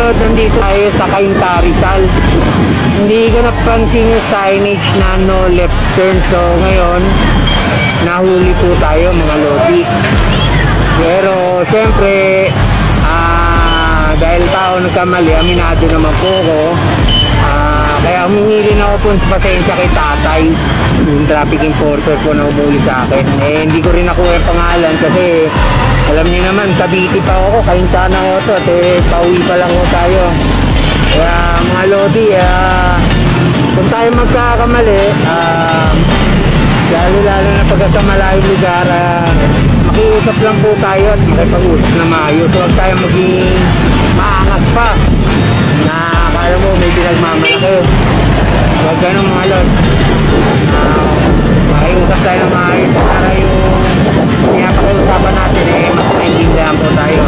lod, nandito tayo sa Cainta, Rizal. Hindi ko napansin yung signage na no left turn. So ngayon, nahuli po tayo mga lodi. Pero syempre, dahil tao nagkamali, aminado naman po ko. Kaya humingi rin ako po sa pasensya kay tatay, yung traffic enforcer po na umuli sa akin. Hindi ko rin nakuha yung pangalan kasi alam niyo naman, Cavite pa ako, Cainta na ako to, pauwi pa lang ako tayo. Kaya mga lodi, kung tayo magkakamali, lalo na pagka sa malayong lugar, makiusap lang po tayo at makipag-usap na maayos. Huwag tayo maging maangas pa na kaya mo may pinagmamalaki. Huwag ganun mga lord. Makiusap tayo na maayos para yung pinapakiusapan natin mas naintindihan po tayo.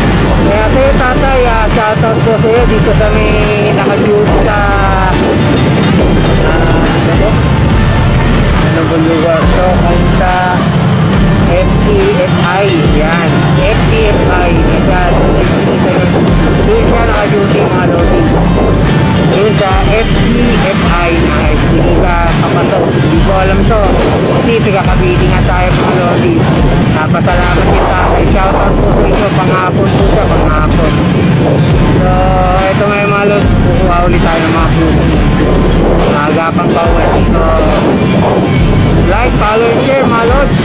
Kaya sa'yo tatay, shoutout po sa'yo dito sa may naka-duty sa lugar. So, Cainta FTFI. Yan. FTFI. Doon siya naka-duty mga lodi. Doon sa FTFI na hindi ka kapatok. Hindi ko alam to. Kasi pagkakabili nga tayo mga lodi. Napasalamat kita. Shoutout po sa inyo. Panghapon po siya. Panghapon. So, ito ngayon mga lodi. Kukuha ulit tayo ng mga fruit. Agapang bawal. So, like, follow, and share mga lodi.